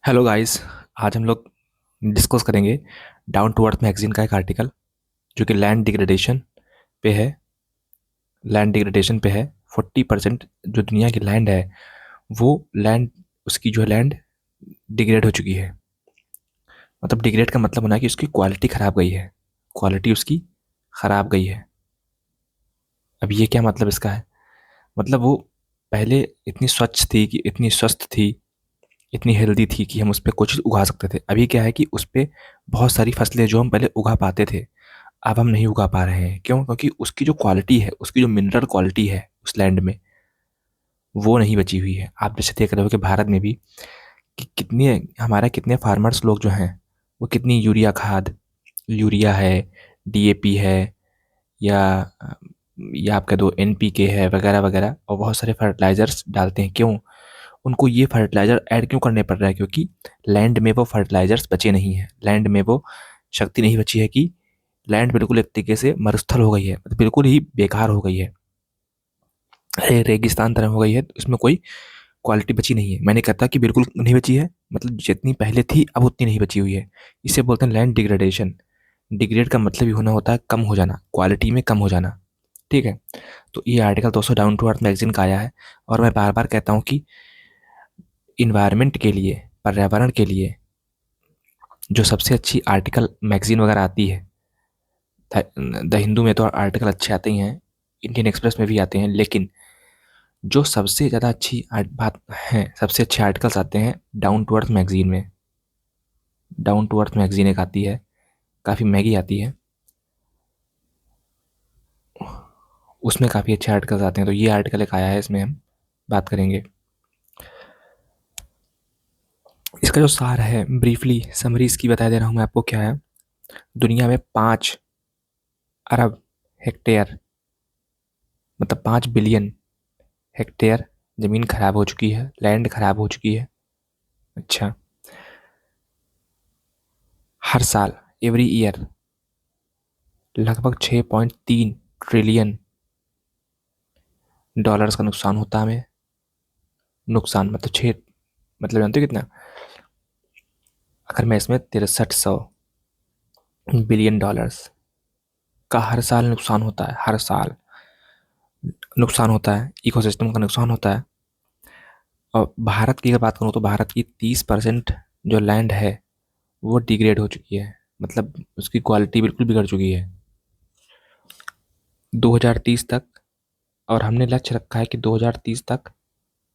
Hello guys. आज हम लोग डिस्कस करेंगे डाउन टू अर्थ मैगजीन का एक आर्टिकल जो कि पे है लैंड डिग्रेडेशन पे है। 40% जो दुनिया की लैंड है वो लैंड उसकी जो लैंड डिग्रेड हो चुकी है। मतलब डिग्रेड का मतलब होना है कि उसकी क्वालिटी खराब गई है। क्वालिटी उसकी खराब गई है। अब ये क्या मतलब इसका है? मतलब वो पहले इतनी स्वच्छ थी, कि इतनी स्वस्थ थी, इतनी हेल्दी थी कि हम उस पे कुछ चीज़ उगा सकते थे। अभी क्या है कि उस पे बहुत सारी फसलें जो हम पहले उगा पाते थे अब हम नहीं उगा पा रहे हैं। क्यों? क्योंकि उसकी जो क्वालिटी है, उसकी जो मिनरल क्वालिटी है उस लैंड में, वो नहीं बची हुई है। आप जैसे देख रहे हो कि भारत में भी कि कितने फार्मर्स लोग जो हैं वो कितनी यूरिया खाद, यूरिया है, डीएपी है, या या आप कह दो एनपीके है, वगैरह वगैरह, और बहुत सारे फर्टिलाइजर्स डालते हैं। क्यों? उनको ये फर्टिलाइजर ऐड क्यों करने पड़ रहा है? क्योंकि लैंड में वो फर्टिलाइजर्स बचे नहीं हैं। लैंड में वो शक्ति नहीं बची है कि लैंड बिल्कुल एक तरीके से मरुस्थल हो गई है, मतलब बिल्कुल ही बेकार हो गई है, रेगिस्तान तरह हो गई है। उसमें कोई क्वालिटी बची नहीं है। मैंने कहता कि बिल्कुल नहीं बची है, मतलब जितनी पहले थी अब उतनी नहीं बची हुई है। इसे बोलते हैं लैंड डिग्रेडेशन। डिग्रेड का मतलब ये होना होता है कम हो जाना, क्वालिटी में कम हो जाना। ठीक है। तो ये आर्टिकल दोस्तों डाउन टू अर्थ मैगजीन का आया है। और मैं बार बार कहता हूँ कि इन्वायरमेंट के लिए, पर्यावरण के लिए जो सबसे अच्छी आर्टिकल मैगजीन वगैरह आती है, द हिंदू में तो आर्टिकल अच्छे आते ही हैं, इंडियन एक्सप्रेस में भी आते हैं, लेकिन जो सबसे ज़्यादा अच्छी बात है, सबसे अच्छे आर्टिकल्स आते हैं डाउन टू अर्थ मैगजीन में। डाउन टू अर्थ मैगजीन एक आती है, काफ़ी महंगी आती है, उसमें काफ़ी अच्छे आर्टिकल्स आते हैं। तो ये आर्टिकल एक आया है, इसमें हम बात करेंगे। इसका जो सार है, ब्रीफली समरी इसकी बता दे रहा हूँ मैं आपको क्या है। दुनिया में 5 अरब हेक्टेयर, मतलब 5 बिलियन हेक्टेयर ज़मीन खराब हो चुकी है, लैंड खराब हो चुकी है। अच्छा। हर साल, एवरी ईयर, लगभग 6.3 ट्रिलियन डॉलर्स का नुकसान होता है हमें। नुकसान मतलब छः, मतलब जानते हो कितना? अगर मैं इसमें 6300 बिलियन डॉलर्स का हर साल नुकसान होता है, हर साल नुकसान होता है, इकोसिस्टम का नुकसान होता है। और भारत की अगर बात करूँ तो भारत की 30% जो लैंड है वो डिग्रेड हो चुकी है, मतलब उसकी क्वालिटी बिल्कुल बिगड़ चुकी है 2030 तक। और हमने लक्ष्य रखा है कि 2030 तक,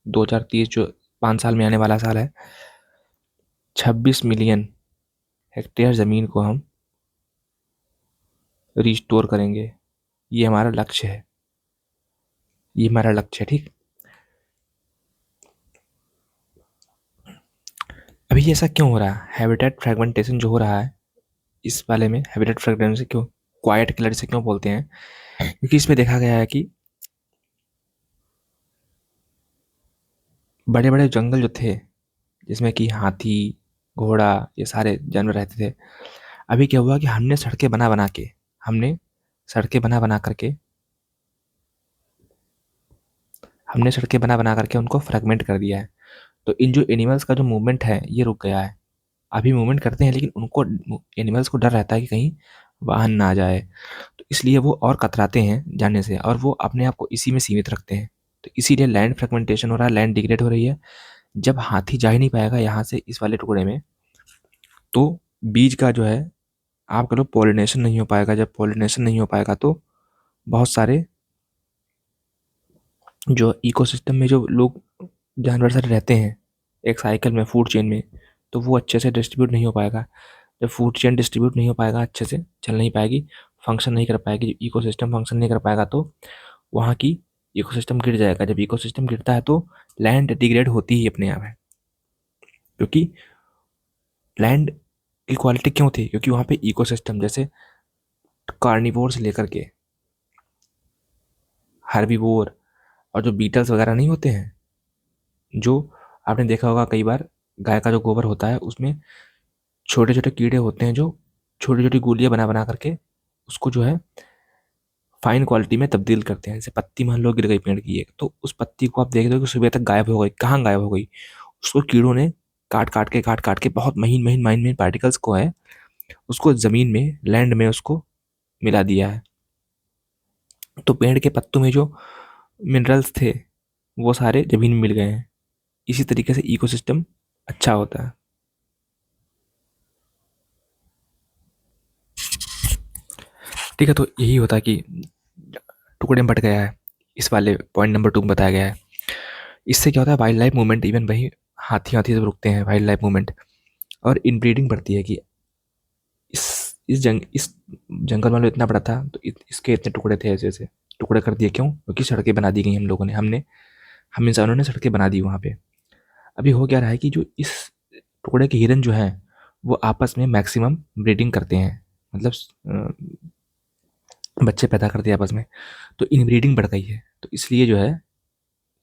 2030 जो 5 साल में आने वाला साल है, 26 मिलियन हेक्टेयर ज़मीन को हम रिस्टोर करेंगे। ये हमारा लक्ष्य है, ये हमारा लक्ष्य है। ठीक। अभी ये ऐसा क्यों हो रहा है? हैबिटेट फ्रेगमेंटेशन जो हो रहा है इस वाले में, हैबिटेट फ्रेगमेंटेशन क्यों, क्वाइट किलर से क्यों बोलते हैं? क्योंकि इसमें देखा गया है कि बड़े बड़े जंगल जो थे, जिसमें कि हाथी, घोड़ा, ये सारे जानवर रहते थे, अभी क्या हुआ कि हमने सड़कें बना बना करके हमने सड़कें बना बना करके उनको फ्रेगमेंट कर दिया है। तो इन जो एनिमल्स का जो मूवमेंट है ये रुक गया है। अभी मूवमेंट करते हैं, लेकिन उनको, एनिमल्स को डर रहता है कि कहीं वाहन ना आ जाए, तो इसलिए वो और कतराते हैं जाने से, और वो अपने आप को इसी में सीमित रखते हैं। तो इसीलिए लैंड फ्रेगमेंटेशन हो रहा है, लैंड डिग्रेड हो रही है। जब हाथी जा ही नहीं पाएगा यहाँ से इस वाले टुकड़े में, तो बीज का जो है, आप कह लो पॉलिनेशन नहीं हो पाएगा। जब पॉलिनेशन नहीं हो पाएगा तो बहुत सारे जो इकोसिस्टम में जो लोग, जानवर सारे रहते हैं एक साइकिल में, फूड चेन में, तो वो अच्छे से डिस्ट्रीब्यूट नहीं हो पाएगा। जब फूड चेन डिस्ट्रीब्यूट नहीं हो पाएगा, अच्छे से चल नहीं पाएगी, फंक्शन नहीं कर पाएगी, इकोसिस्टम फंक्शन नहीं कर पाएगा, तो वहाँ की इकोसिस्टम गिर जाएगा। जब इकोसिस्टम गिरता है तो लैंड डिग्रेड होती ही अपने आप है। क्योंकि लैंड की क्वालिटी क्यों थी? क्योंकि वहाँ पे इकोसिस्टम, जैसे कार्निवोर से लेकर के हर्बीवोर, और जो बीटल्स वगैरह नहीं होते हैं, जो आपने देखा होगा कई बार, गाय का जो गोबर होता है उसमें छोटे छोटे कीड़े होते हैं जो छोटी छोटी गोलियां बना बना करके उसको जो है फाइन क्वालिटी में तब्दील करते हैं। जैसे पत्ती मान लो गिर गई पेड़ की एक, तो उस पत्ती को आप देख रहे हो कि सुबह तक गायब हो गई। कहाँ गायब हो गई? उसको कीड़ों ने काट के बहुत महीन पार्टिकल्स को है, उसको ज़मीन में, लैंड में उसको मिला दिया है। तो पेड़ के पत्तों में जो मिनरल्स थे वो सारे ज़मीन में मिल गए हैं। इसी तरीके से इकोसिस्टम अच्छा होता है। ठीक है, तो यही होता है कि टुकड़े में बट गया है। इस वाले पॉइंट नंबर 2 में बताया गया है। इससे क्या होता है, वाइल्ड लाइफ मूवमेंट, इवन वही हाथी सब रुकते हैं, वाइल्ड लाइफ मूवमेंट, और इनब्रीडिंग बढ़ती है कि इस इस जंगल मान लो इतना बड़ा था, तो इसके इतने टुकड़े थे, ऐसे ऐसे टुकड़े कर दिए। क्यों? क्योंकि सड़कें बना दी गई हम लोगों ने, हम इंसानों ने सड़कें बना दी वहाँ पे। अभी हो क्या रहा है कि जो इस टुकड़े के हिरन जो हैं वो आपस में मैक्सिमम ब्रीडिंग करते हैं, मतलब बच्चे पैदा करते हैं आपस में, तो इनब्रीडिंग बढ़ गई है। तो इसलिए जो है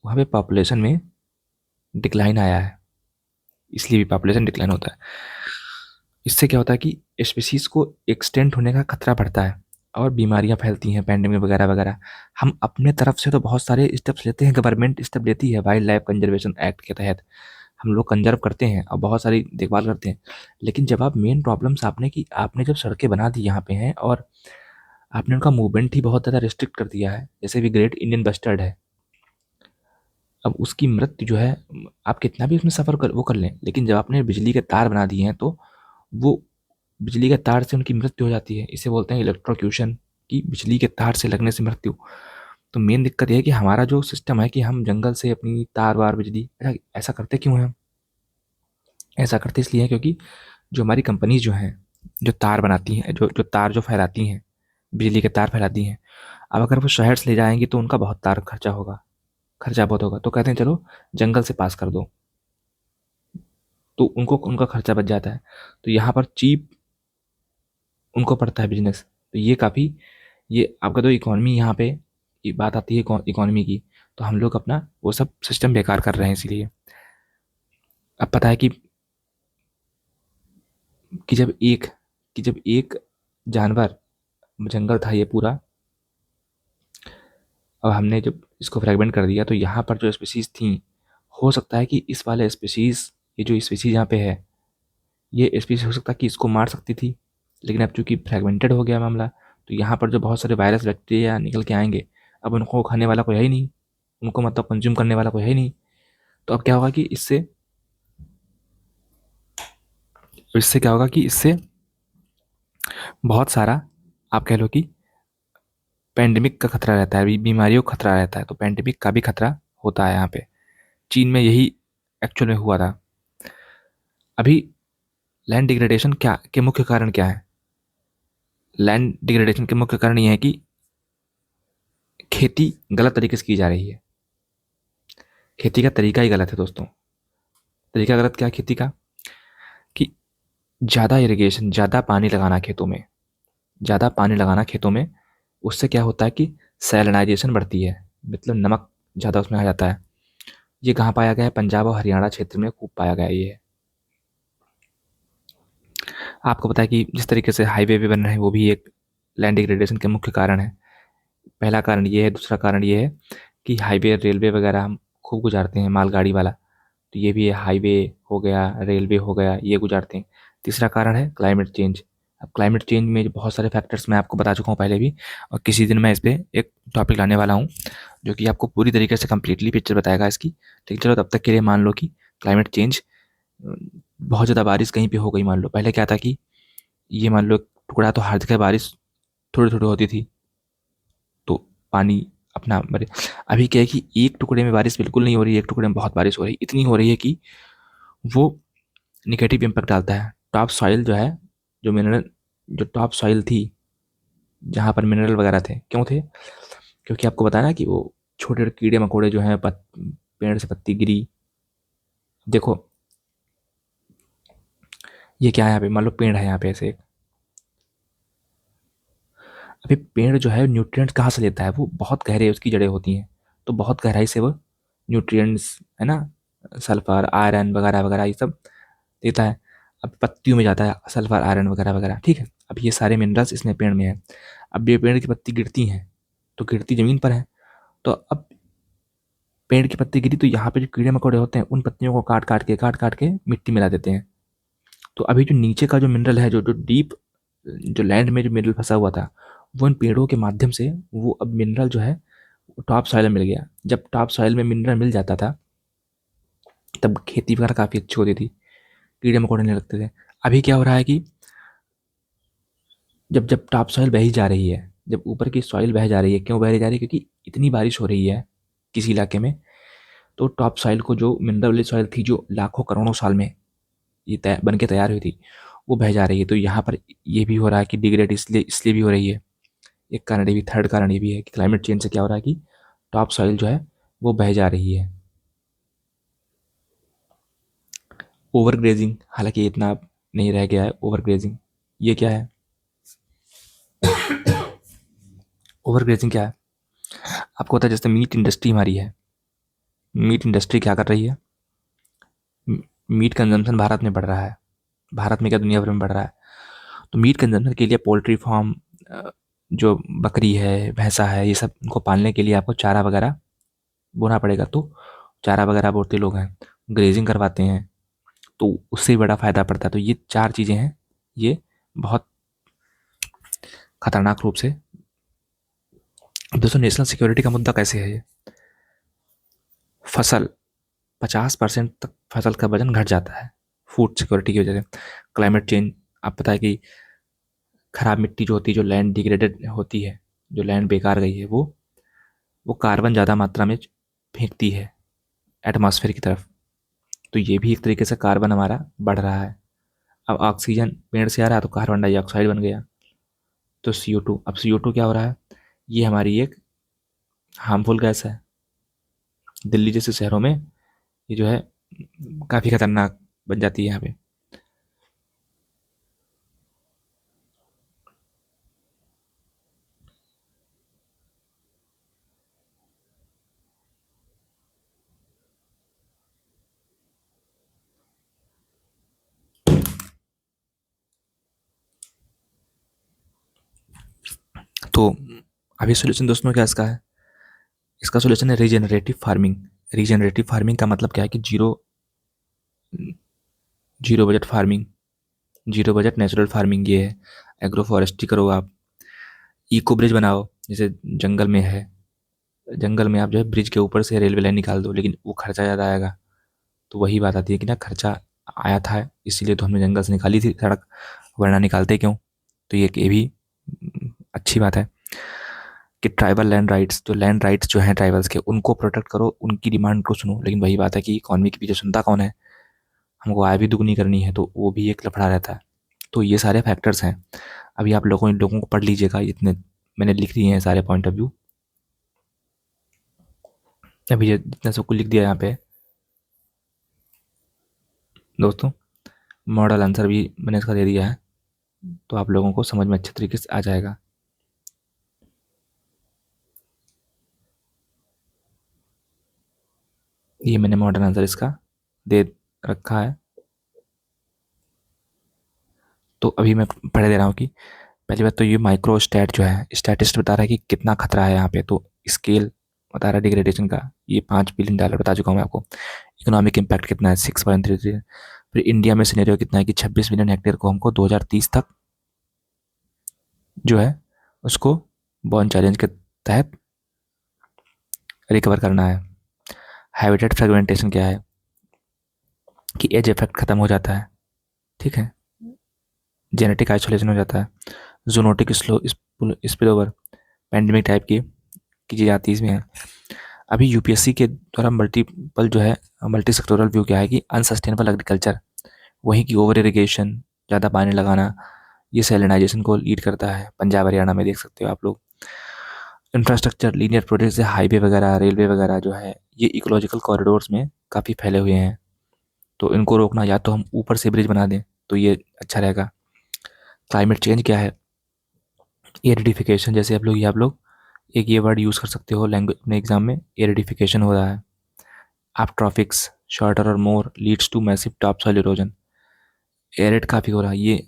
वहाँ पे पॉपुलेशन में डिक्लाइन आया है, इसलिए भी पॉपुलेशन डिक्लाइन होता है। इससे क्या होता है कि स्पीसीज़ को एक्सटेंट होने का खतरा बढ़ता है और बीमारियां फैलती हैं, पैंडेमिक वगैरह वगैरह। हम अपने तरफ से तो बहुत सारे स्टेप्स लेते हैं, गवर्नमेंट स्टेप लेती है वाइल्ड लाइफ कंजर्वेशन एक्ट के तहत, हम लोग कंजर्व करते हैं और बहुत सारी देखभाल करते हैं। लेकिन जब आप मेन प्रॉब्लम्स आपने की, आपने जब सड़कें बना दी यहाँ पे हैं और आपने उनका मूवमेंट ही बहुत ज़्यादा रिस्ट्रिक्ट कर दिया है, जैसे भी ग्रेट इंडियन बस्टर्ड है, अब उसकी मृत्यु जो है, आप कितना भी उसमें सफ़र कर वो कर लें, लेकिन जब आपने बिजली के तार बना दिए हैं तो वो बिजली के तार से उनकी मृत्यु हो जाती है। इसे बोलते हैं इलेक्ट्रोक्यूशन, कि बिजली के तार से लगने से मृत्यु। तो मेन दिक्कत ये है कि हमारा जो सिस्टम है कि हम जंगल से अपनी तार वार बिजली, ऐसा करते क्यों हैं? ऐसा करते इसलिए हैं क्योंकि जो हमारी कंपनीज जो हैं, जो तार बनाती हैं, जो जो तार जो फैलाती हैं, बिजली के तार फैलाती हैं, अब अगर वो शहर से ले जाएंगी तो उनका बहुत तार खर्चा होगा, खर्चा बहुत होगा। तो कहते हैं चलो जंगल से पास कर दो, तो उनको उनका खर्चा बच जाता है। तो यहाँ पर चीप उनको पड़ता है बिजनेस। तो ये काफ़ी, ये आपका तो इकोनॉमी यहाँ पे ये बात आती है इकोनॉमी की, तो हम लोग अपना वो सब सिस्टम बेकार कर रहे हैं इसीलिए। अब पता है कि जब एक कि जब एक जानवर, जंगल था ये पूरा, और हमने जब इसको फ्रेगमेंट कर दिया, तो यहाँ पर जो स्पीसीज़ थी, हो सकता है कि इस वाले स्पीसीज़, ये जो स्पीसीज़ यहाँ पे है, ये स्पीसीज़ हो सकता है कि इसको मार सकती थी, लेकिन अब चूंकि फ्रेगमेंटेड हो गया मामला, तो यहाँ पर जो बहुत सारे वायरस बैक्टीरिया निकल के आएंगे, अब उनको खाने वाला कोई है ही नहीं, उनको मतलब कंज्यूम करने वाला कोई है ही नहीं। तो अब क्या होगा कि इससे क्या होगा कि इससे बहुत सारा, आप कह लो कि पैंडेमिक का खतरा रहता है, बीमारियों का खतरा रहता है। तो पैंडेमिक का भी खतरा होता है यहाँ पे। चीन में यही एक्चुअल में हुआ था। अभी लैंड डिग्रेडेशन क्या के मुख्य कारण क्या है? लैंड डिग्रेडेशन के मुख्य कारण ये है कि खेती गलत तरीके से की जा रही है। खेती का तरीका ही गलत है दोस्तों। तरीका गलत क्या है खेती का? कि ज़्यादा इरिगेशन, ज़्यादा पानी लगाना खेतों में, ज़्यादा पानी लगाना खेतों में, उससे क्या होता है कि सैलिनाइजेशन बढ़ती है, मतलब नमक ज़्यादा उसमें आ जाता है। ये कहाँ पाया गया है? पंजाब और हरियाणा क्षेत्र में खूब पाया गया है ये। आपको पता है कि जिस तरीके से हाईवे भी बन रहे हैं, वो भी एक लैंड डिग्रेडेशन के मुख्य कारण है। पहला कारण ये है, दूसरा कारण ये है कि हाईवे, रेलवे वगैरह हम खूब गुजारते हैं, मालगाड़ी वाला, तो ये भी है, हाईवे हो गया, रेलवे हो गया, ये गुजारते हैं। तीसरा कारण है क्लाइमेट चेंज। अब क्लाइमेट चेंज में जो बहुत सारे फैक्टर्स मैं आपको बता चुका हूँ पहले भी, और किसी दिन मैं इस पे एक टॉपिक लाने वाला हूँ जो कि आपको पूरी तरीके से कंप्लीटली पिक्चर बताएगा इसकी। लेकिन चलो तब तक के लिए मान लो कि क्लाइमेट चेंज, बहुत ज़्यादा बारिश कहीं पे हो गई, मान लो पहले क्या था कि ये मान लो टुकड़ा, तो हर जगह बारिश थोड़ी थोड़ी होती थी, तो पानी अपना मरे। अभी क्या है कि एक टुकड़े में बारिश बिल्कुल नहीं हो रही है, एक टुकड़े में बहुत बारिश हो रही है, इतनी हो रही है कि वो निगेटिव इम्पैक्ट डालता है। टॉप सॉइल जो है, जो मिनरल, जो टॉप सॉइल थी, जहाँ पर मिनरल वगैरह थे, क्यों थे? क्योंकि आपको बताया ना कि वो छोटे छोटे कीड़े मकोड़े जो हैं, पेड़ से पत्ती गिरी। देखो ये क्या है, यहाँ पे मान लो पेड़ है यहाँ पे ऐसे, अभी पेड़ जो है न्यूट्रिएंट्स कहाँ से लेता है? वो बहुत गहरे उसकी जड़ें होती हैं, तो बहुत गहराई से वो न्यूट्रिएंट्स, है ना, सल्फर, आयरन वगैरह वगैरह ये सब देता है। अब पत्तियों में जाता है सल्फर, आयरन वगैरह वगैरह, ठीक है। अब ये सारे मिनरल्स इसमें पेड़ में है। अब ये पेड़ की पत्ती गिरती हैं, तो गिरती ज़मीन पर है, तो अब पेड़ की पत्ती गिरी तो यहाँ पे जो कीड़े मकोड़े होते हैं उन पत्तियों को काट काट के मिट्टी मिला देते हैं। तो अभी जो नीचे का जो मिनरल है, जो जो डीप जो लैंड में जो मिनरल फंसा हुआ था, वो इन पेड़ों के माध्यम से वो अब मिनरल जो है टॉप सॉइल में मिल गया। जब टॉप सॉइल में मिनरल मिल जाता था तब खेती वगैरह काफ़ी अच्छी होती थी, कीड़े मकोड़े नहीं लगते थे। अभी क्या हो रहा है कि जब जब टॉप सॉइल बह ही जा रही है, जब ऊपर की सॉइल बह जा रही है, क्यों बह जा रही है? क्योंकि इतनी बारिश हो रही है किसी इलाके में, तो टॉप सॉइल को जो मिनरल वाली सॉइल थी जो लाखों करोड़ों साल में ये बन के तैयार हुई थी, वो बह जा रही है। तो यहाँ पर ये भी हो रहा है कि डिग्रेड इसलिए इसलिए भी हो रही है। एक कारण ये भी, थर्ड कारण ये भी है कि क्लाइमेट चेंज से क्या हो रहा है कि टॉप सॉइल जो है वो बह जा रही है। ओवर ग्रेजिंग, हालांकि इतना अब नहीं रह गया है ओवर ग्रेजिंग। ये क्या है? ओवर ग्रेजिंग क्या है? आपको पता है जैसे मीट इंडस्ट्री हमारी है, मीट इंडस्ट्री क्या कर रही है? मीट कंजम्पशन भारत में बढ़ रहा है, भारत में क्या दुनिया भर में बढ़ रहा है। तो मीट कंजम्पशन के लिए पोल्ट्री फार्म, जो बकरी है, भैंसा है, ये सब इनको पालने के लिए आपको चारा वगैरह बोना पड़ेगा। तो चारा वगैरह बोते लोग हैं, ग्रेजिंग करवाते हैं, तो उससे भी बड़ा फ़ायदा पड़ता है। तो ये 4 चीज़ें हैं, ये बहुत खतरनाक रूप से। अब दोस्तों नेशनल सिक्योरिटी का मुद्दा कैसे है ये? फसल 50% तक फसल का वजन घट जाता है फूड सिक्योरिटी की वजह से। क्लाइमेट चेंज, आप पता है कि खराब मिट्टी जो होती है, जो लैंड डिग्रेडेड होती है, जो लैंड बेकार गई है, वो कार्बन ज़्यादा मात्रा में फेंकती है एटमॉस्फेयर की तरफ। तो ये भी एक तरीके से कार्बन हमारा बढ़ रहा है। अब ऑक्सीजन पेड़ से आ रहा है तो कार्बन डाइऑक्साइड बन गया, तो CO2। अब CO2 क्या हो रहा है? ये हमारी एक हार्मफुल गैस है। दिल्ली जैसे शहरों में ये जो है काफ़ी खतरनाक बन जाती है यहाँ पे। तो अभी सोल्यूशन दोस्तों क्या इसका है? इसका सोल्यूशन है रीजेनरेटिव फार्मिंग। रीजेनरेटिव फार्मिंग का मतलब क्या है कि zero zero budget farming, zero budget natural farming ये है। एग्रो फॉरेस्ट्री करो आप, इको ब्रिज बनाओ, जैसे जंगल में है, जंगल में आप जो है ब्रिज के ऊपर से रेलवे लाइन निकाल दो, लेकिन वो खर्चा ज़्यादा आएगा। तो वही बात आती है कि ना, खर्चा आया था इसीलिए तो हमने जंगल से निकाली थी सड़क, वरना निकालते क्यों? तो ये भी अच्छी बात है कि ट्राइबल लैंड राइट्स, जो लैंड राइट्स जो हैं ट्राइबल्स के, उनको प्रोटेक्ट करो, उनकी डिमांड को सुनो। लेकिन वही बात है कि इकॉनमी के पीछे सुनता कौन है? हमको आय भी दुगनी करनी है, तो वो भी एक लफड़ा रहता है। तो ये सारे फैक्टर्स हैं। अभी आप लोगों इन लोगों को पढ़ लीजिएगा, इतने मैंने लिख दिए हैं सारे पॉइंट ऑफ व्यू। अभी ये जितना सब कुछ लिख दिया यहाँ पे दोस्तों, मॉडल आंसर भी मैंने इसका दे दिया है, तो आप लोगों को समझ में अच्छे तरीके से आ जाएगा। ये मैंने मॉडल आंसर इसका दे रखा है। तो अभी मैं पढ़ दे रहा हूँ कि पहली बात तो ये माइक्रो स्टैट जो है, स्टैटिस्ट बता रहा है कि कितना खतरा है यहाँ पे। तो स्केल बता रहा है डिग्रेडेशन का, ये $5 बिलियन बता चुका हूँ मैं आपको। इकोनॉमिक इम्पैक्ट कितना है? 6.33। फिर इंडिया में सिनेरियो कितना है कि 26 मिलियन हेक्टेयर को हमको 2030 तक जो है उसको बॉर्न चैलेंज के तहत रिकवर करना है। हैबिटेट फ्रेगमेंटेशन क्या है कि एज इफेक्ट खत्म हो जाता है, ठीक है, जेनेटिक आइसोलेशन हो जाता है, zoonotic slow spill over, pandemic type की चीज़ आती है इसमें है। अभी यूपीएससी के द्वारा मल्टीपल जो है मल्टी सेक्टोरल व्यू क्या है कि अनसस्टेनेबल एग्रीकल्चर, वहीं की ओवर इरिगेशन, ज़्यादा पानी लगाना, ये सैलिनाइजेशन को लीड करता है। पंजाब हरियाणा में देख सकते हो आप लोग। इंफ्रास्ट्रक्चर, लीनियर प्रोजेक्ट जैसे हाईवे वगैरह, रेलवे वगैरह जो है, ये इकोलॉजिकल कॉरिडोर्स में काफ़ी फैले हुए हैं। तो इनको रोकना, या तो हम ऊपर से ब्रिज बना दें तो ये अच्छा रहेगा। क्लाइमेट चेंज क्या है? एरिडिफिकेशन, जैसे आप लोग एक ये वर्ड यूज़ कर सकते हो लैंग्वेज अपने एग्जाम में, एरिडिफिकेशन हो रहा है। आप ट्रॉफिक्स शॉर्टर और more leads to massive top soil erosion, arid काफ़ी हो रहा है। ये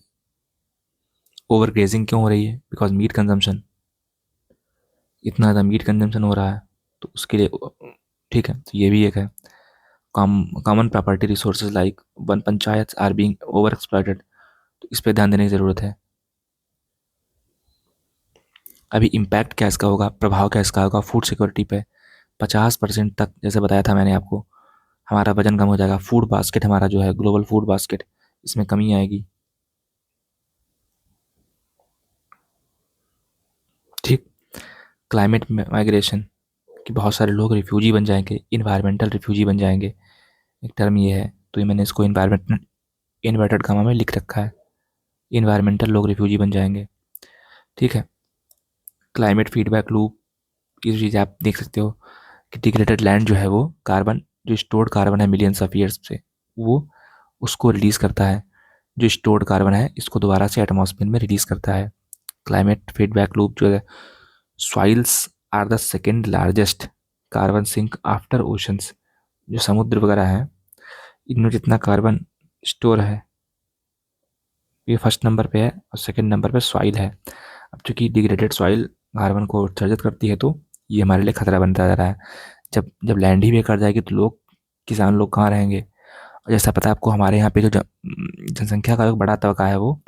ओवर ग्रेजिंग क्यों हो रही है? बिकॉज मीट कंजम्पशन, इतना ज़्यादा मीट कंजम्पशन हो रहा है, तो उसके लिए ठीक है, तो ये भी एक है। कॉमन प्रॉपर्टी रिसोर्सेज लाइक वन panchayat are being over exploited, तो इस पे ध्यान देने की ज़रूरत है। अभी इम्पैक्ट क्या इसका होगा, प्रभाव क्या इसका होगा फूड सिक्योरिटी पे, 50% तक, जैसे बताया था मैंने आपको, हमारा वजन कम हो जाएगा। फूड बास्केट हमारा जो है ग्लोबल फूड बास्केट, इसमें कमी आएगी। ठीक। क्लाइमेट माइग्रेशन, कि बहुत सारे लोग रिफ्यूजी बन जाएंगे, इन्वायरमेंटल रिफ्यूजी बन जाएंगे, एक टर्म ये है। तो ये मैंने इसको इन्वायरमेंटल इन्वर्टेड कामा में लिख रखा है, इन्वायरमेंटल लोग रिफ्यूजी बन जाएंगे। ठीक है। क्लाइमेट फीडबैक लूप, ये चीज़ आप देख सकते हो कि डिग्रेडेड लैंड जो है वो कार्बन, जो स्टोर्ड कार्बन है मिलियंस ऑफ ईयर्स से, वो उसको रिलीज़ करता है। जो स्टोर्ड कार्बन है इसको दोबारा से एटमॉस्फेयर में रिलीज़ करता है। क्लाइमेट फीडबैक लूप जो है, soils are the second largest carbon sink after oceans, जो समुद्र वगैरह है इनमें जितना कार्बन स्टोर है ये फर्स्ट नंबर पे है, और सेकंड नंबर पे सॉइल है। अब चूंकि डिग्रेडेड सॉइल कार्बन को उत्सर्जित करती है, तो ये हमारे लिए खतरा बनता जा रहा है। जब जब लैंड ही बेकार जाएगी तो लोग, किसान लोग कहाँ रहेंगे। और जैसा पता है आपको, हमारे यहाँ पे जो जनसंख्या का एक बड़ा तबका है वो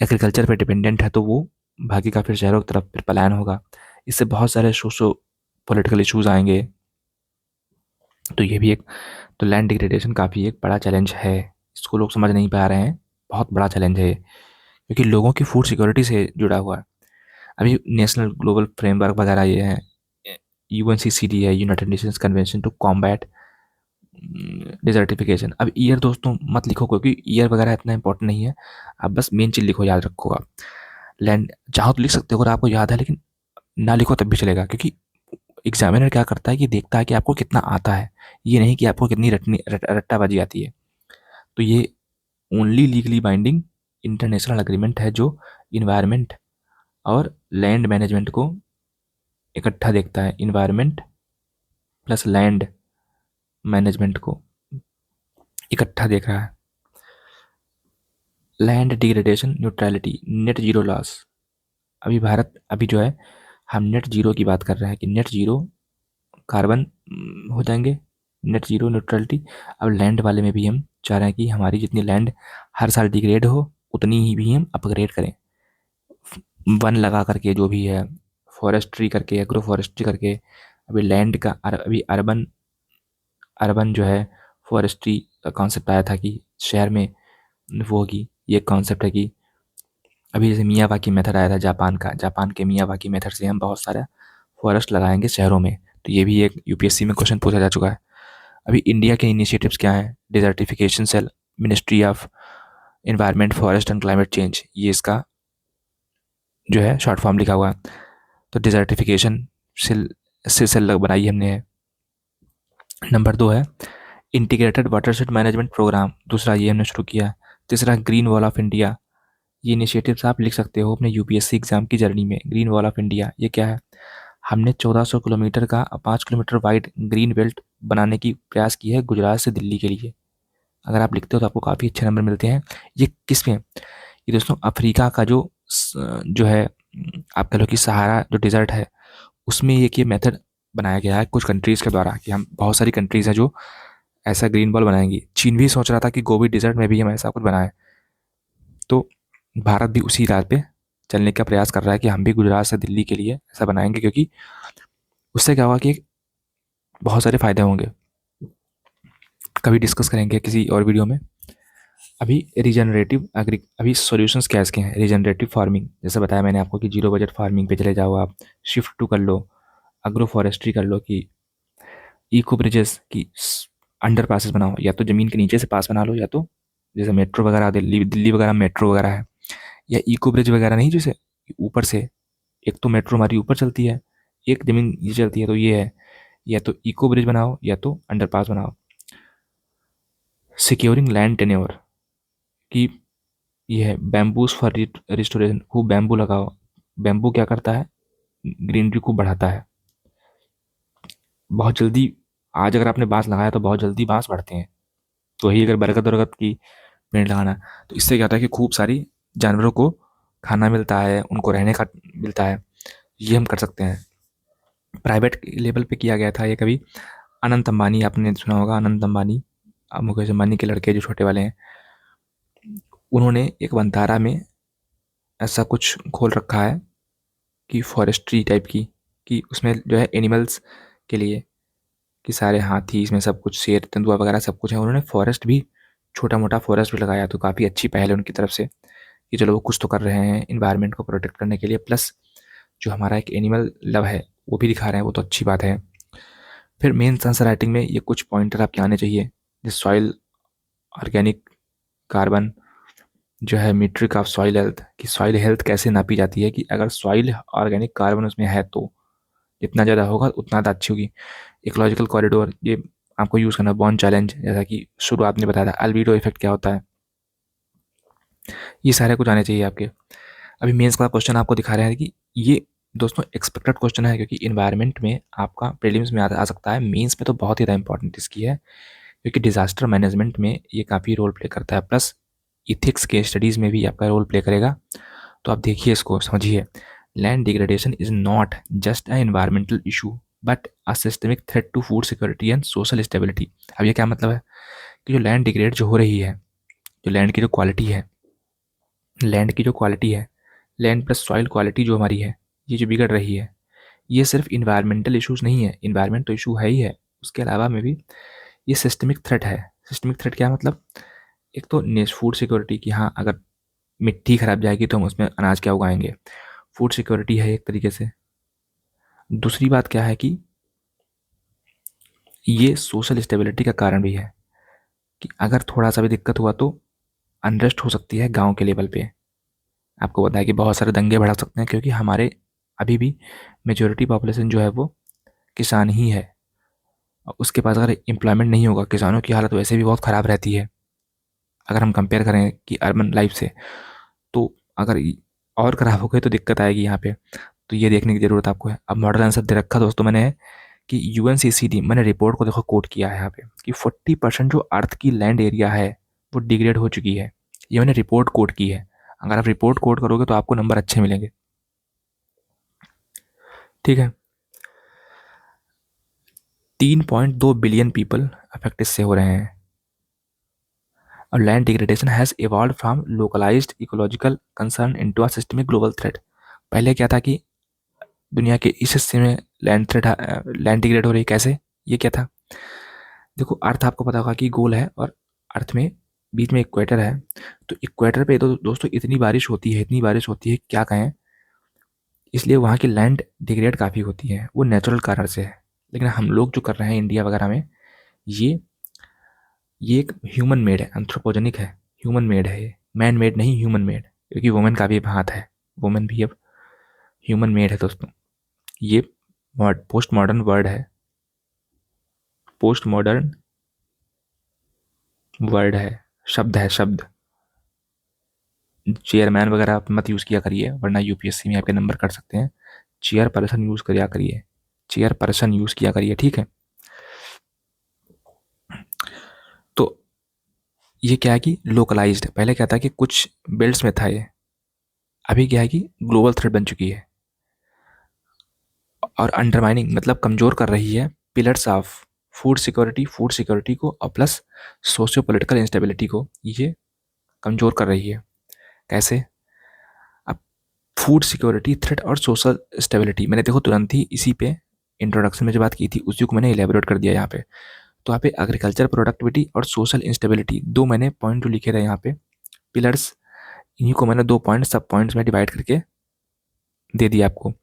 एग्रीकल्चर पे डिपेंडेंट है, तो वो भागेगा फिर शहरों की तरफ, फिर पलायन होगा। इससे बहुत सारे सोशो पॉलिटिकल इश्यूज आएंगे। तो ये भी एक, तो लैंड डिग्रेडेशन काफ़ी एक बड़ा चैलेंज है, इसको लोग समझ नहीं पा रहे हैं। बहुत बड़ा चैलेंज है ये, क्योंकि लोगों की फूड सिक्योरिटी से जुड़ा हुआ है। अभी नेशनल ग्लोबल फ्रेमवर्क वगैरह ये है, यूएनसीसीडी है, United Nations Convention to Combat Desertification. अब ईयर दोस्तों मत लिखो, क्योंकि ईयर वगैरह इतना इंपॉर्टेंट नहीं है। आप बस मेन चीज़ लिखो, याद रखो आप। लैंड चाहो तो लिख सकते हो अगर आपको याद है, लेकिन ना लिखो तब भी चलेगा, क्योंकि एग्जामिनर क्या करता है कि देखता है कि आपको कितना आता है, ये नहीं कि आपको कितनी रट्टाबाजी आती है। तो ये only legally binding international agreement है जो इन्वायरमेंट और लैंड मैनेजमेंट को इकट्ठा देखता है। इन्वायरमेंट प्लस लैंड मैनेजमेंट को इकट्ठा देख रहा है। Land degradation neutrality, net zero loss. अभी भारत अभी जो है, हम नेट जीरो की बात कर रहे हैं कि नेट जीरो कार्बन हो जाएंगे, नेट जीरो न्यूट्रलिटी। अब लैंड वाले में भी हम चाह रहे हैं कि हमारी जितनी लैंड हर साल डिग्रेड हो, उतनी ही भी हम अपग्रेड करें, वन लगा करके, जो भी है फॉरेस्ट्री करके, एग्रो फॉरेस्ट्री करके। अभी लैंड का अभी अर्बन अर्बन जो है फॉरेस्ट्री का कॉन्सेप्ट आया था कि शहर में वो होगी। ये कॉन्सेप्ट है कि अभी जैसे मियावाकी मेथड आया था जापान का, जापान के मियावाकी मेथड से हम बहुत सारा फॉरेस्ट लगाएंगे शहरों में। तो ये भी एक यूपीएससी में क्वेश्चन पूछा जा चुका है। अभी इंडिया के इनिशिएटिव्स क्या हैं, desertification cell, ministry of environment forest and climate change, ये इसका जो है शॉर्ट फॉर्म लिखा हुआ है। तो डिजर्टिफिकेशन सेल बनाई हमने। नंबर 2 है इंटीग्रेटेड वाटरशेड मैनेजमेंट प्रोग्राम, दूसरा ये हमने शुरू किया है। तीसरा ग्रीन वॉल ऑफ इंडिया, ये इनिशिएटिव्स आप लिख सकते हो अपने यूपीएससी एग्जाम की जर्नी में। ग्रीन वॉल ऑफ इंडिया ये क्या है, हमने 1400 किलोमीटर का 5 किलोमीटर वाइड ग्रीन बेल्ट बनाने की प्रयास की है गुजरात से दिल्ली के लिए। अगर आप लिखते हो तो आपको काफ़ी अच्छे नंबर मिलते हैं। ये किस में, ये दोस्तों अफ्रीका का जो है, आप कह लो कि सहारा जो डिज़र्ट है, उसमें ये मेथड बनाया गया है कुछ कंट्रीज़ के द्वारा, कि हम बहुत सारी कंट्रीज़ हैं जो ऐसा ग्रीन बॉल बनाएंगी। चीन भी सोच रहा था कि गोबी डिज़र्ट में भी हम ऐसा कुछ बनाएं। तो भारत भी उसी राह पे चलने का प्रयास कर रहा है कि हम भी गुजरात से दिल्ली के लिए ऐसा बनाएंगे, क्योंकि उससे क्या होगा कि बहुत सारे फ़ायदे होंगे। कभी डिस्कस करेंगे किसी और वीडियो में। अभी रीजनरेटिव एग्री, अभी सॉल्यूशंस क्या इसके हैं। रीजनरेटिव फार्मिंग, जैसे बताया मैंने आपको कि जीरो बजट फार्मिंग पे चले जाओ आप, शिफ्ट टू कर लो, अग्रो फॉरेस्ट्री कर लो, कि इको ब्रिजेस की अंडर पासेस बनाओ, या तो ज़मीन के नीचे से पास बना लो, या तो जैसे मेट्रो वगैरह, दिल्ली दिल्ली वगैरह मेट्रो वगैरह है, या इको ब्रिज वगैरह नहीं, जैसे ऊपर से, एक तो मेट्रो हमारी ऊपर चलती है, एक ज़मीन नीचे चलती है, तो ये है, या तो इको ब्रिज बनाओ या तो अंडर पास बनाओ। सिक्योरिंग लैंड टेन्योर, कि ये है बैम्बूज फॉर रिस्टोरेशन, खूब बैम्बू लगाओ। बैम्बू क्या करता है, ग्रीनरी को बढ़ाता है। बहुत जल्दी, आज अगर आपने बांस लगाया तो बहुत जल्दी बांस बढ़ते हैं। तो वही अगर बरगद वरगद की पेड़ लगाना, तो इससे क्या होता है कि खूब सारी जानवरों को खाना मिलता है, उनको रहने का मिलता है। ये हम कर सकते हैं। प्राइवेट लेवल पे किया गया था ये कभी, अनंत अंबानी, आपने सुना होगा अनंत अंबानी, मुकेश अंबानी के लड़के जो छोटे वाले हैं, उन्होंने एक वनतारा में ऐसा कुछ खोल रखा है कि फॉरेस्ट्री टाइप की, कि उसमें जो है एनिमल्स के लिए, कि सारे हाथी इसमें सब कुछ, शेर तेंदुआ वगैरह सब कुछ है। उन्होंने फॉरेस्ट भी, छोटा मोटा फॉरेस्ट भी लगाया, तो काफ़ी अच्छी पहल है उनकी तरफ से कि चलो वो कुछ तो कर रहे हैं इन्वायरमेंट को प्रोटेक्ट करने के लिए, प्लस जो हमारा एक एनिमल लव है वो भी दिखा रहे हैं, वो तो अच्छी बात है। फिर मेन आंसर राइटिंग में ये कुछ पॉइंटर आपके आने चाहिए, जैसे सॉइल ऑर्गेनिक कार्बन, जो है मीट्रिक ऑफ सॉइल हेल्थ, कि सॉइल हेल्थ कैसे नापी जाती है, कि अगर सॉइल ऑर्गेनिक कार्बन उसमें है तो जितना ज़्यादा होगा उतना ज़्यादा अच्छी होगी। इकोलॉजिकल कॉरिडोर, ये आपको यूज़ करना है। बॉन्ड चैलेंज, जैसा कि शुरुआत में बताया था, अल्बीडो इफेक्ट क्या होता है, ये सारे कुछ आने चाहिए आपके। अभी मेंस का क्वेश्चन आपको दिखा रहे हैं कि ये दोस्तों एक्सपेक्टेड क्वेश्चन है, क्योंकि इन्वायरमेंट में आपका प्रीलिम्स में आ सकता है, मेंस में तो बहुत ही ज़्यादा इंपॉर्टेंट इसकी है, क्योंकि डिजास्टर मैनेजमेंट में ये काफ़ी रोल प्ले करता है, प्लस इथिक्स के स्टडीज़ में भी आपका रोल प्ले करेगा। तो आप देखिए, इसको समझिए। Land degradation is not just a environmental issue but a systemic threat to food security and social stability. अब ये क्या मतलब है कि जो लैंड डिग्रेड जो हो रही है, जो लैंड की जो क्वालिटी है, लैंड की जो क्वालिटी है, लैंड प्लस सॉइल क्वालिटी जो हमारी है, ये जो बिगड़ रही है, ये सिर्फ इन्वायरमेंटल इशूज़ नहीं है, इन्वायरमेंट तो इशू है ही है, उसके अलावा में भी ये सिस्टमिक थ्रेट है। सिस्टमिक थ्रेट क्या मतलब, एक तो फूड सिक्योरिटी की, हाँ अगर मिट्टी खराब जाएगी तो हम उसमें अनाज क्या उगाएंगे, फूड सिक्योरिटी है एक तरीके से। दूसरी बात क्या है कि ये सोशल स्टेबिलिटी का कारण भी है, कि अगर थोड़ा सा भी दिक्कत हुआ तो अनरेस्ट हो सकती है गांव के लेवल पे। आपको पता है कि बहुत सारे दंगे बढ़ा सकते हैं, क्योंकि हमारे अभी भी मेजोरिटी पॉपुलेशन जो है वो किसान ही है। उसके पास अगर एम्प्लॉयमेंट नहीं होगा, किसानों की हालत वैसे भी बहुत ख़राब रहती है अगर हम कंपेयर करें कि अर्बन लाइफ से, तो अगर और ख़राब हो गई तो दिक्कत आएगी यहाँ पे। तो ये देखने की ज़रूरत आपको है। अब मॉडल आंसर दे रखा दोस्तों मैंने है कि यूएनसीसीडी, मैंने रिपोर्ट को देखो कोट किया है यहाँ पे, कि 40% जो अर्थ की लैंड एरिया है वो डिग्रेड हो चुकी है। ये मैंने रिपोर्ट कोट की है। अगर आप रिपोर्ट कोट करोगे तो आपको नंबर अच्छे मिलेंगे, ठीक है। 3.2 बिलियन पीपल अफेक्ट इससे हो रहे हैं। और land degradation has evolve from localised ecological concern into a systemic global threat. पहले क्या था कि दुनिया के इस हिस्से में लैंड डिग्रेड हो रही, कैसे, ये क्या था। देखो अर्थ आपको पता होगा कि गोल है, और अर्थ में बीच में इक्वेटर है, तो इक्वेटर पे तो दोस्तों इतनी बारिश होती है, इतनी बारिश होती है क्या कहें, इसलिए वहाँ की लैंड डिग्रेड काफ़ी होती है, वो नेचुरल कारण से है। लेकिन हम लोग जो कर रहे हैं इंडिया वगैरह में, ये ये एक ह्यूमन मेड है, एंथ्रोपोजेनिक है, ह्यूमन मेड है ये, मैन मेड नहीं, ह्यूमन मेड, क्योंकि वुमेन का भी हाथ है, वुमेन भी अब ह्यूमन मेड है दोस्तों। ये पोस्ट मॉडर्न वर्ड है, पोस्ट मॉडर्न वर्ड है, शब्द है, शब्द। चेयरमैन वगैरह आप मत यूज़ किया करिए, वरना यूपीएससी में आपके नंबर कट सकते हैं। चेयर पर्सन यूज़ करिया करिए, चेयर पर्सन यूज़ किया करिए, ठीक है। तो ये क्या है कि लोकलाइज्ड, पहले क्या था कि कुछ बेल्ट्स में था ये, अभी क्या है कि ग्लोबल थ्रेट बन चुकी है, और अंडरमाइनिंग मतलब कमज़ोर कर रही है पिलर्स ऑफ फूड सिक्योरिटी को, और प्लस सोशियो पॉलिटिकल इंस्टेबिलिटी को, ये कमज़ोर कर रही है। कैसे, अब फूड सिक्योरिटी थ्रेट और सोशल स्टेबिलिटी, मैंने देखो तुरंत ही इसी पे इंट्रोडक्शन में जो बात की थी उसी को मैंने इलेबोरेट कर दिया यहाँ पे। तो यहाँ पे एग्रीकल्चर प्रोडक्टिविटी और सोशल इंस्टेबिलिटी, दो मैंने पॉइंट जो लिखे थे यहाँ पे पिलर्स, इन्हीं को मैंने दो पॉइंट सब पॉइंट्स में डिवाइड करके दे दिया आपको।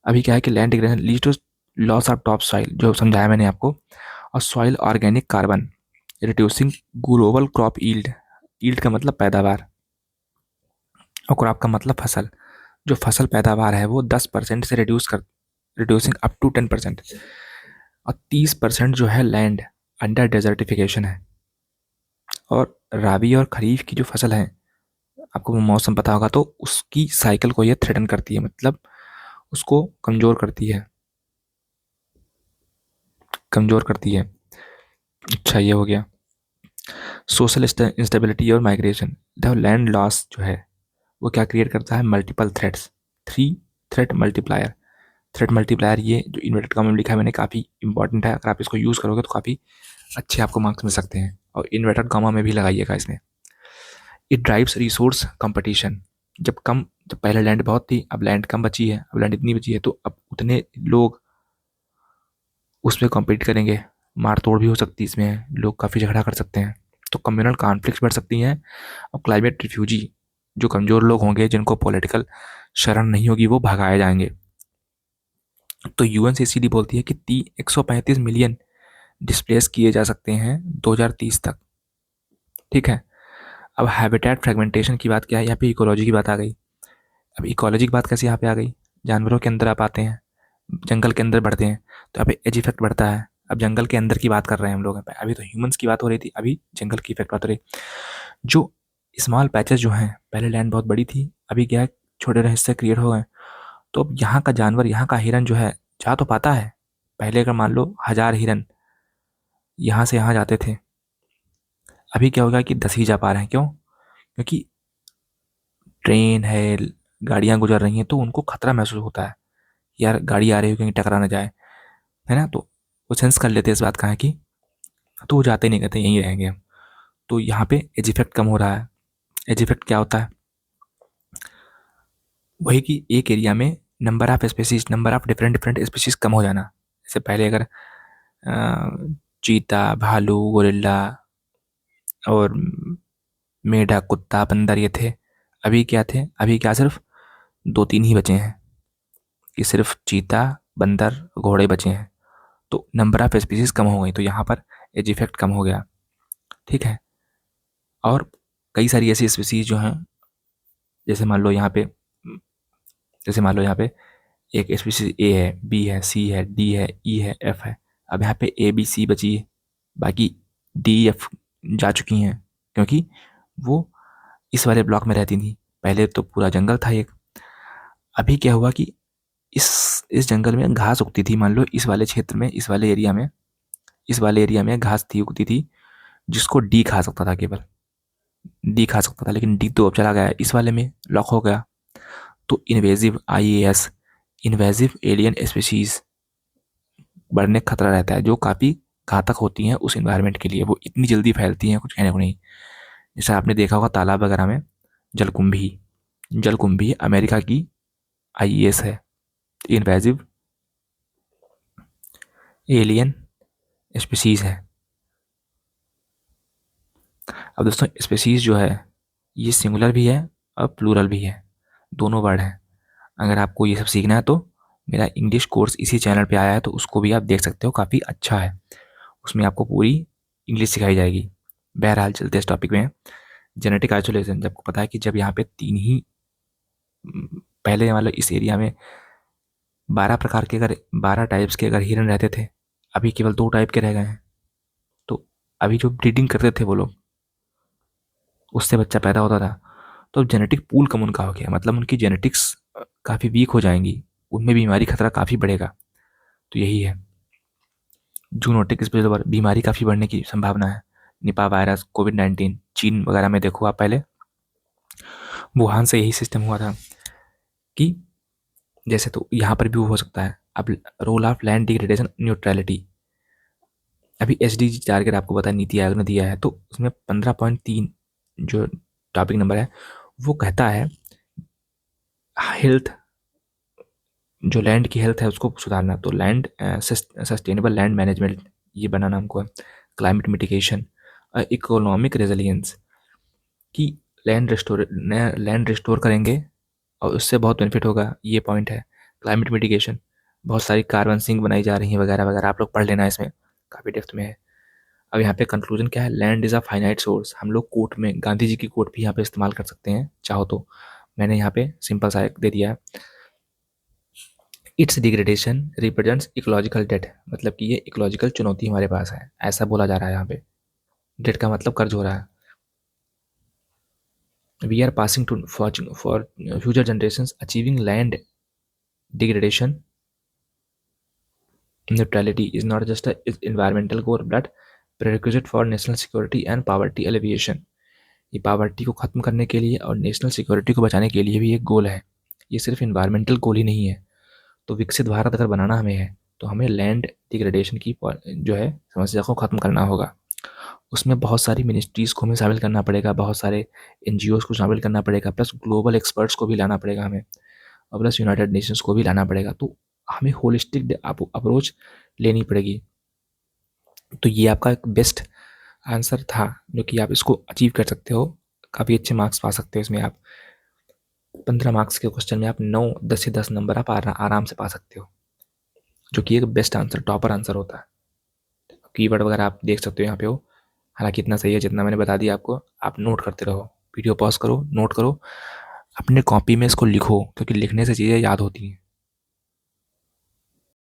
अभी क्या है कि land degradation leads to loss of top soil, जो समझाया मैंने आपको, और soil organic carbon, reducing global crop yield, yield का मतलब पैदावार, और क्रॉप का मतलब फसल, जो फसल पैदावार है वो 10% से रिड्यूसिंग अप टू 10%, और 30% जो है लैंड अंडर डेजर्टिफिकेशन है। और राबी और खरीफ की जो फसल है, आपको मौसम पता होगा, तो उसकी साइकिल को ये थ्रेटन करती है, मतलब उसको कमज़ोर करती है, कमज़ोर करती है। अच्छा ये हो गया। सोशल इंस्टेबिलिटी और माइग्रेशन, द लैंड लॉस जो है वो क्या क्रिएट करता है, multiple threats, three threat multiplier, threat multiplier, ये जो इन्वर्टेड कॉमा में लिखा है मैंने, काफ़ी इंपॉर्टेंट है। अगर आप इसको यूज़ करोगे तो काफ़ी अच्छे आपको मार्क्स मिल सकते हैं, और इन्वर्टेड कॉमा में भी लगाइएगा इसमें। It drives resource competition. जब पहले लैंड बहुत थी, अब लैंड कम बची है, अब लैंड इतनी बची है, तो अब उतने लोग उसमें कॉम्पीट करेंगे, मार तोड़ भी हो सकती है इसमें, लोग काफ़ी झगड़ा कर सकते हैं, तो कम्युनल कॉन्फ्लिक्ट्स बढ़ सकती हैं। और क्लाइमेट रिफ्यूजी, जो कमज़ोर लोग होंगे जिनको पॉलिटिकल शरण नहीं होगी, वो भगाए जाएंगे। तो यूएनसीसीडी बोलती है कि 135 मिलियन डिस्प्लेस किए जा सकते हैं 2030 तक। ठीक है। अब हैबिटेट फ्रेगमेंटेशन की बात क्या है, यहाँ पे इकोलॉजी की बात आ गई। अब इकोलॉजी की बात कैसे यहाँ पे आ गई, जानवरों के अंदर आप आते हैं, जंगल के अंदर बढ़ते हैं, तो यहाँ पे एज इफेक्ट बढ़ता है। अब जंगल के अंदर की बात कर रहे हैं हम लोग, अभी तो ह्यूमंस की बात हो रही थी, अभी जंगल की इफेक्ट बात हो रही। जो स्मॉल पैचेस जो हैं, पहले लैंड बहुत बड़ी थी, अभी क्या है, छोटे हिस्से क्रिएट हो गए। तो अब यहाँ का जानवर, यहाँ का हिरन जो है, जा तो पाता है। पहले अगर मान लो 1000 हिरन यहाँ से यहाँ जाते थे, अभी क्या होगा कि 10 ही जा पा रहे हैं। क्यों? क्योंकि ट्रेन है, गाड़ियाँ गुजर रही हैं, तो उनको खतरा महसूस होता है, यार गाड़ी आ रही हो, कहीं टकरा ना जाए, है ना। तो वो सेंस कर लेते हैं इस बात का है कि, तो वो जाते नहीं, कहते यहीं रहेंगे हम। तो यहाँ पे एज इफेक्ट कम हो रहा है। एज इफेक्ट क्या होता है? वही कि एक एरिया में number of species, number of different different species कम हो जाना। जैसे पहले अगर चीता, भालू, गोरिल्ला और मेढक, कुत्ता, बंदर ये थे, अभी क्या थे, अभी क्या सिर्फ 2-3 ही बचे हैं, कि सिर्फ चीता, बंदर, घोड़े बचे हैं। तो नंबर ऑफ स्पीसीज कम हो गई, तो यहाँ पर एज इफेक्ट कम हो गया। ठीक है। और कई सारी ऐसी स्पीसीज जो हैं, जैसे मान लो यहाँ पे, जैसे मान लो यहाँ पे एक स्पीसीज ए है, बी है, सी है, डी है, ई है, एफ है। अब यहाँ पे ए बी सी बची है, बाकी डी एफ जा चुकी हैं, क्योंकि वो इस वाले ब्लॉक में रहती थी। पहले तो पूरा जंगल था एक। अभी क्या हुआ कि इस जंगल में घास उगती थी, मान लो इस वाले क्षेत्र में, इस वाले एरिया में घास थी, उगती थी, जिसको डी खा सकता था, केवल डी खा सकता था। लेकिन डी तो अब चला गया, इस वाले में लॉक हो गया। तो invasive IAS, invasive alien species बढ़ने का खतरा रहता है, जो काफ़ी घातक होती हैं उस इन्वायरमेंट के लिए। वो इतनी जल्दी फैलती हैं, कुछ कहने को नहीं। जैसे आपने देखा होगा तालाब वगैरह में जलकुंभी, जलकुंभी अमेरिका की IAS है, इन्वेजिव एलियन स्पीशीज है। अब दोस्तों, स्पीशीज जो है, ये सिंगुलर भी है और प्लूरल भी है, दोनों वर्ड हैं। अगर आपको ये सब सीखना है, तो मेरा इंग्लिश कोर्स इसी चैनल पे आया है, तो उसको भी आप देख सकते हो, काफ़ी अच्छा है। उसमें आपको पूरी इंग्लिश सिखाई जाएगी। बहरहाल चलते इस टॉपिक में। जेनेटिक आइसोलेशन, जब पता है कि जब यहाँ पे 3 ही, पहले मतलब इस एरिया में 12 प्रकार के, अगर 12 टाइप्स के अगर हिरन रहते थे, अभी केवल 2 टाइप के रह गए हैं। तो अभी जो ब्रीडिंग करते थे वो लोग, उससे बच्चा पैदा होता था, तो जेनेटिक पूल कम उनका हो गया, मतलब उनकी जेनेटिक्स काफ़ी वीक हो जाएंगी, उनमें बीमारी खतरा काफ़ी बढ़ेगा। तो यही है, जूनोटिक स्पिलओवर, बीमारी काफ़ी बढ़ने की संभावना है। निपा वायरस, कोविड-19, चीन वगैरह में देखो आप, पहले वुहान से यही सिस्टम हुआ था कि जैसे, तो यहाँ पर भी वो हो सकता है। अब role of land degradation neutrality, अभी SDG टारगेट आपको पता है नीति आयोग ने दिया है, तो उसमें 15.3 जो टॉपिक नंबर है, वो कहता है हेल्थ, जो लैंड की हेल्थ है उसको सुधारना। तो लैंड सस्टेनेबल लैंड मैनेजमेंट, ये बनाना हमको है। क्लाइमेट मिटिगेशन, इकोनॉमिक रेजिलियंस, कि लैंड रिस्टोर करेंगे और उससे बहुत बेनिफिट होगा, ये पॉइंट है। क्लाइमेट मिटिगेशन, बहुत सारी कार्बन सिंक बनाई जा रही हैं वगैरह वगैरह, आप लोग पढ़ लेना, इसमें काफ़ी डेप्थ में है। अब यहाँ पे कंक्लूजन क्या है, land is a finite source. हम लोग कोट में गांधी जी की कोट भी यहाँ पे इस्तेमाल कर सकते हैं चाहो तो, मैंने यहाँ पे सिंपल सा एक दे दिया है। It's degradation represents ecological debt, मतलब कि ये इकोलॉजिकल चुनौती हमारे पास है, ऐसा बोला जा रहा है यहाँ पे। डेट का मतलब कर्ज हो रहा है। We are passing to for future generations achieving land degradation neutrality is not just a environmental goal but prerequisite for national security and poverty alleviation। ये पावर्टी को ख़त्म करने के लिए और नेशनल सिक्योरिटी को बचाने के लिए भी एक गोल है। ये सिर्फ इन्वायरमेंटल गोल ही नहीं है। तो विकसित भारत अगर बनाना हमें है तो हमें लैंड डिग्रेडेशन की जो है समस्या को ख़त्म करना होगा। उसमें बहुत सारी मिनिस्ट्रीज़ को हमें शामिल करना पड़ेगा, बहुत सारे एनजीओज़ को शामिल करना पड़ेगा, प्लस ग्लोबल एक्सपर्ट्स को भी लाना पड़ेगा हमें, और प्लस यूनाइटेड नेशंस को भी लाना पड़ेगा। तो हमें होलिस्टिक अप्रोच लेनी पड़ेगी। तो ये आपका एक बेस्ट आंसर था जो कि आप इसको अचीव कर सकते हो, काफ़ी अच्छे मार्क्स पा सकते हो इसमें आप। 15 मार्क्स के क्वेश्चन में आप 9 10 से 10 नंबर आप आराम से पा सकते हो, जो कि एक बेस्ट आंसर, टॉपर आंसर होता है। कीवर्ड वगैरह आप देख सकते हो यहाँ पे हो, हालांकि इतना सही है जितना मैंने बता दिया आपको। आप नोट करते रहो, वीडियो पॉज करो, नोट करो, अपने कॉपी में इसको लिखो, क्योंकि लिखने से चीज़ें याद होती हैं।